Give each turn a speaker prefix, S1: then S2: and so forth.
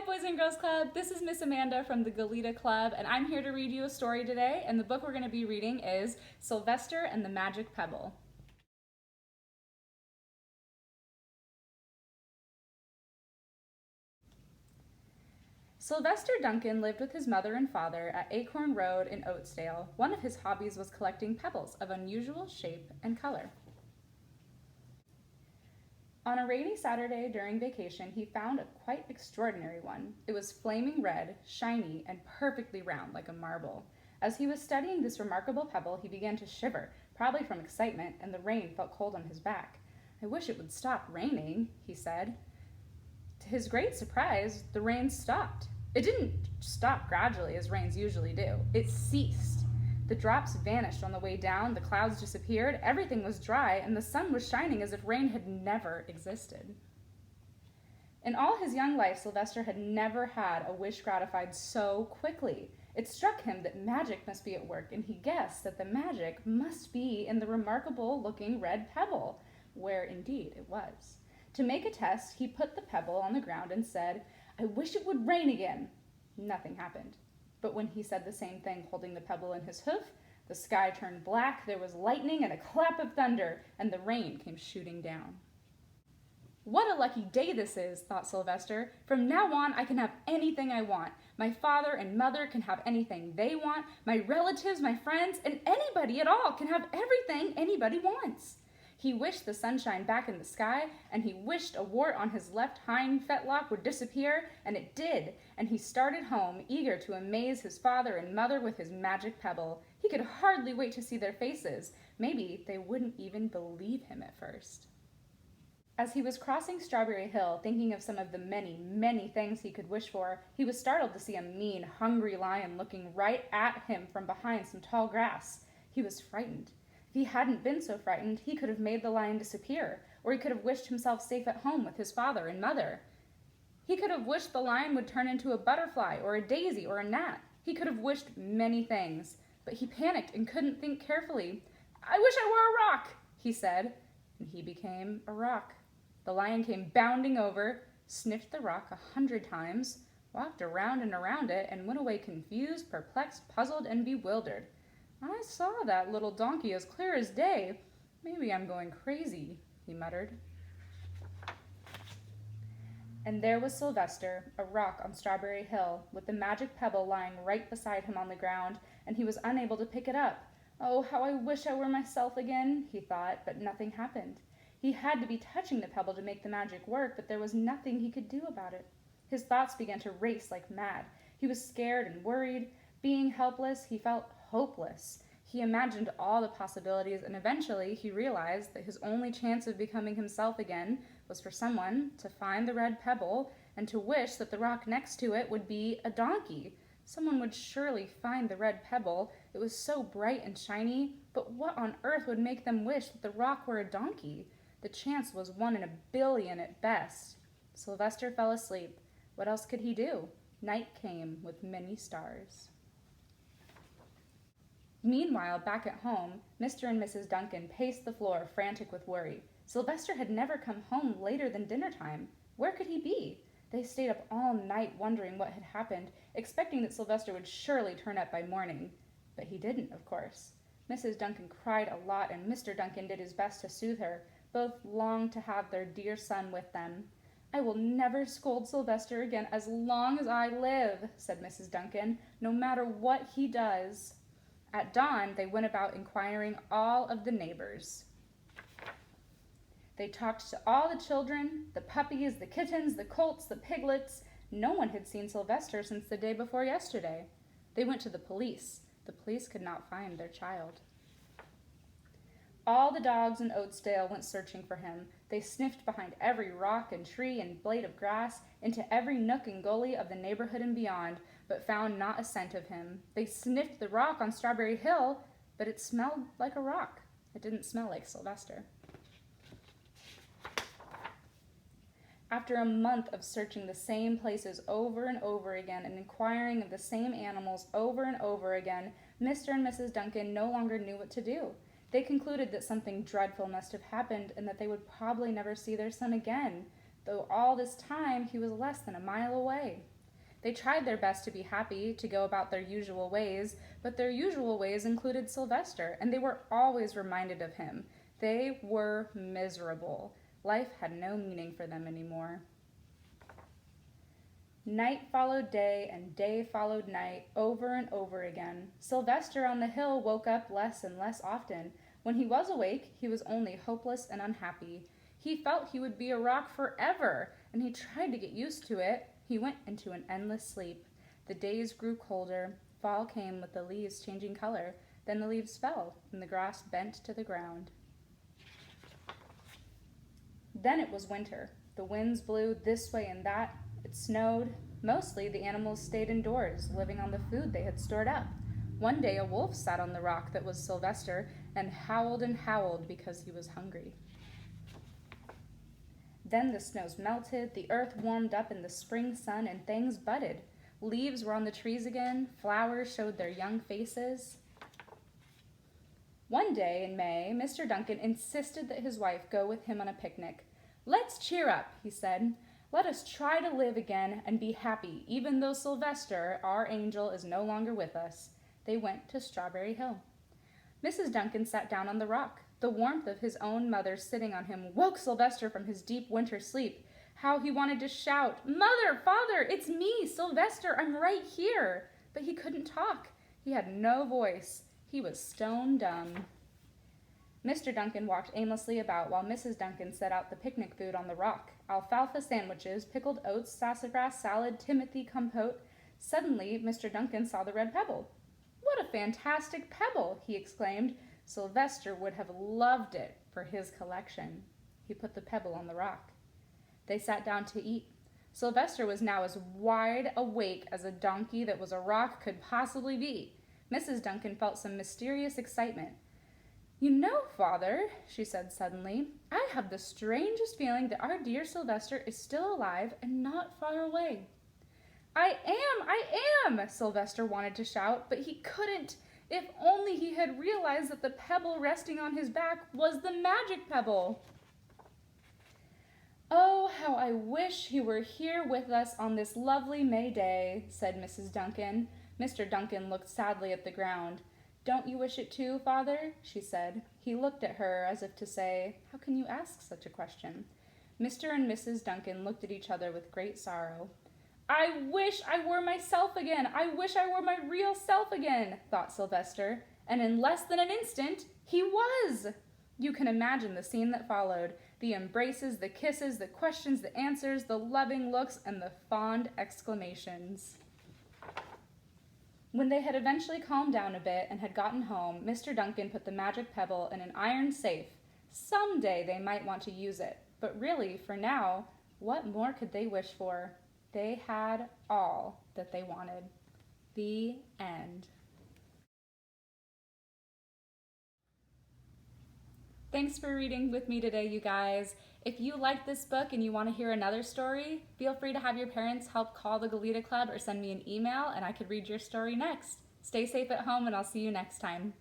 S1: Boys and Girls Club. This is Miss Amanda from the Galita Club, and I'm here to read you a story today, and the book we're going to be reading is Sylvester and the Magic Pebble. Sylvester Duncan lived with his mother and father at Acorn Road in Oatsdale. One of his hobbies was collecting pebbles of unusual shape and color. On a rainy Saturday during vacation, he found a quite extraordinary one. It was flaming red, shiny, and perfectly round like a marble. As he was studying this remarkable pebble, he began to shiver, probably from excitement, and the rain felt cold on his back. "I wish it would stop raining," he said. To his great surprise, the rain stopped. It didn't stop gradually, as rains usually do. It ceased. The drops vanished on the way down, the clouds disappeared, everything was dry, and the sun was shining as if rain had never existed. In all his young life, Sylvester had never had a wish gratified so quickly. It struck him that magic must be at work, and he guessed that the magic must be in the remarkable-looking red pebble, where indeed it was. To make a test, he put the pebble on the ground and said, "I wish it would rain again." Nothing happened. But when he said the same thing holding the pebble in his hoof, the sky turned black, there was lightning and a clap of thunder, and the rain came shooting down. "What a lucky day this is," thought Sylvester. "From now on, I can have anything I want. My father and mother can have anything they want. My relatives, my friends, and anybody at all can have everything anybody wants." He wished the sunshine back in the sky, and he wished a wart on his left hind fetlock would disappear, and it did, and he started home, eager to amaze his father and mother with his magic pebble. He could hardly wait to see their faces. Maybe they wouldn't even believe him at first. As he was crossing Strawberry Hill, thinking of some of the many, many things he could wish for, he was startled to see a mean, hungry lion looking right at him from behind some tall grass. He was frightened. If he hadn't been so frightened, he could have made the lion disappear, or he could have wished himself safe at home with his father and mother. He could have wished the lion would turn into a butterfly, or a daisy, or a gnat. He could have wished many things, but he panicked and couldn't think carefully. "I wish I were a rock," he said, and he became a rock. The lion came bounding over, sniffed the rock 100 times, walked around and around it, and went away confused, perplexed, puzzled, and bewildered. "I saw that little donkey as clear as day. Maybe I'm going crazy," he muttered. And there was Sylvester, a rock on Strawberry Hill, with the magic pebble lying right beside him on the ground, and he was unable to pick it up. "Oh, how I wish I were myself again," he thought, but nothing happened. He had to be touching the pebble to make the magic work, but there was nothing he could do about it. His thoughts began to race like mad. He was scared and worried. Being helpless, he felt hopeless. He imagined all the possibilities, and eventually he realized that his only chance of becoming himself again was for someone to find the red pebble and to wish that the rock next to it would be a donkey. Someone would surely find the red pebble. It was so bright and shiny, but what on earth would make them wish that the rock were a donkey? The chance was 1 in a billion at best. Sylvester fell asleep. What else could he do? Night came with many stars. Meanwhile, back at home, Mr. and Mrs. Duncan paced the floor, frantic with worry. Sylvester had never come home later than dinner time. Where could he be? They stayed up all night wondering what had happened, expecting that Sylvester would surely turn up by morning. But he didn't, of course. Mrs. Duncan cried a lot, and Mr. Duncan did his best to soothe her. Both longed to have their dear son with them. "I will never scold Sylvester again as long as I live," said Mrs. Duncan, "no matter what he does." At dawn, they went about inquiring all of the neighbors. They talked to all the children, the puppies, the kittens, the colts, the piglets. No one had seen Sylvester since the day before yesterday. They went to the police. The police could not find their child. All the dogs in Oatsdale went searching for him. They sniffed behind every rock and tree and blade of grass, into every nook and gully of the neighborhood and beyond, but found not a scent of him. They sniffed the rock on Strawberry Hill, but it smelled like a rock. It didn't smell like Sylvester. After a month of searching the same places over and over again and inquiring of the same animals over and over again, Mr. and Mrs. Duncan no longer knew what to do. They concluded that something dreadful must have happened and that they would probably never see their son again, though all this time he was less than a mile away. They tried their best to be happy, to go about their usual ways, but their usual ways included Sylvester, and they were always reminded of him. They were miserable. Life had no meaning for them anymore. Night followed day, and day followed night, over and over again. Sylvester on the hill woke up less and less often. When he was awake, he was only hopeless and unhappy. He felt he would be a rock forever, and he tried to get used to it. He went into an endless sleep. The days grew colder. Fall came with the leaves changing color. Then the leaves fell, and the grass bent to the ground. Then it was winter. The winds blew this way and that. It snowed. Mostly the animals stayed indoors, living on the food they had stored up. One day a wolf sat on the rock that was Sylvester and howled because he was hungry. Then the snows melted, the earth warmed up in the spring sun, and things budded. Leaves were on the trees again, flowers showed their young faces. One day in May, Mr. Duncan insisted that his wife go with him on a picnic. "Let's cheer up," he said. "Let us try to live again and be happy, even though Sylvester, our angel, is no longer with us." They went to Strawberry Hill. Mrs. Duncan sat down on the rock. The warmth of his own mother sitting on him woke Sylvester from his deep winter sleep. How he wanted to shout, "Mother, Father, it's me, Sylvester, I'm right here." But he couldn't talk. He had no voice. He was stone dumb. Mr. Duncan walked aimlessly about while Mrs. Duncan set out the picnic food on the rock. Alfalfa sandwiches, pickled oats, sassafras salad, timothy compote. Suddenly, Mr. Duncan saw the red pebble. "What a fantastic pebble!" he exclaimed. Sylvester would have loved it for his collection. He put the pebble on the rock. They sat down to eat. Sylvester was now as wide awake as a donkey that was a rock could possibly be. Mrs. Duncan felt some mysterious excitement. "You know, Father," she said suddenly, "I have the strangest feeling that our dear Sylvester is still alive and not far away." I am, Sylvester wanted to shout, but he couldn't. If only he had realized that the pebble resting on his back was the magic pebble. "Oh, how I wish he were here with us on this lovely May day," said Mrs. Duncan. Mr. Duncan looked sadly at the ground. "Don't you wish it too, Father?" she said. He looked at her as if to say, "How can you ask such a question?" Mr. and Mrs. Duncan looked at each other with great sorrow. "I wish I were myself again! I wish I were my real self again!" thought Sylvester, and in less than an instant, he was! You can imagine the scene that followed, the embraces, the kisses, the questions, the answers, the loving looks, and the fond exclamations. When they had eventually calmed down a bit and had gotten home, Mr. Duncan put the magic pebble in an iron safe. Someday they might want to use it, but really, for now, what more could they wish for? They had all that they wanted. The end. Thanks for reading with me today, you guys. If you like this book and you want to hear another story, feel free to have your parents help call the Goleta Club or send me an email and I could read your story next. Stay safe at home and I'll see you next time.